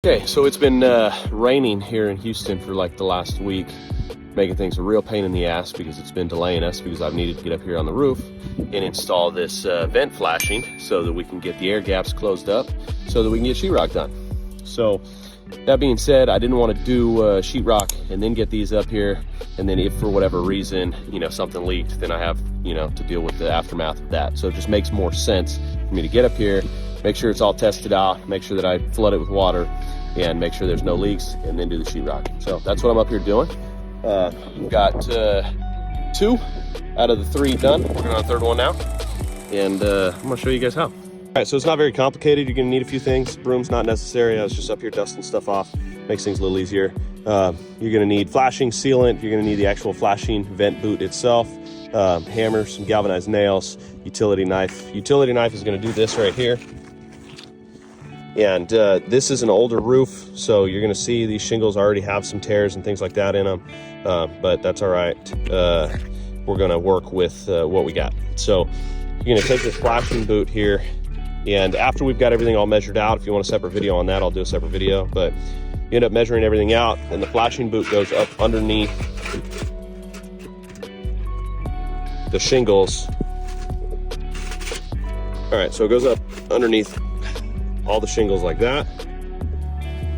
Okay, so it's been raining here in Houston for like the last week, making things a real pain in the ass because it's been delaying us because I've needed to get up here on the roof and install this vent flashing so that we can get the air gaps closed up so that we can get sheetrock done. So that being said, I didn't want to do sheetrock and then get these up here, and then if for whatever reason, something leaked, then I have, to deal with the aftermath of that. So it just makes more sense for me to get up here, make sure it's all tested out, make sure that I flood it with water, and make sure there's no leaks, and then do the sheetrock. So that's what I'm up here doing. We've got 2 out of the 3 done. We're on the 3rd one now, and I'm gonna show you guys how. All right, so it's not very complicated. You're gonna need a few things. Broom's not necessary. I was just up here dusting stuff off. Makes things a little easier. You're gonna need flashing sealant. You're gonna need the actual flashing vent boot itself, hammer, some galvanized nails, utility knife. Utility knife is gonna do this right here. And this is an older roof, so you're gonna see these shingles already have some tears and things like that in them, but that's all right. We're gonna work with what we got. So you're gonna take this flashing boot here, and after we've got everything all measured out, if you want a separate video on that, I'll do a separate video, but you end up measuring everything out, and the flashing boot goes up underneath the shingles. All right, so it goes up underneath all the shingles like that.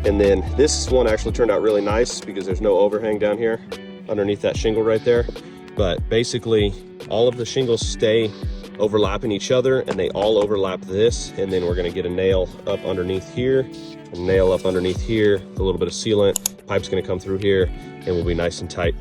And then this one actually turned out really nice because there's no overhang down here underneath that shingle right there. But basically all of the shingles stay overlapping each other, and they all overlap this. And then we're gonna get a nail up underneath here, a nail up underneath here, a little bit of sealant. Pipe's gonna come through here, and we'll be nice and tight.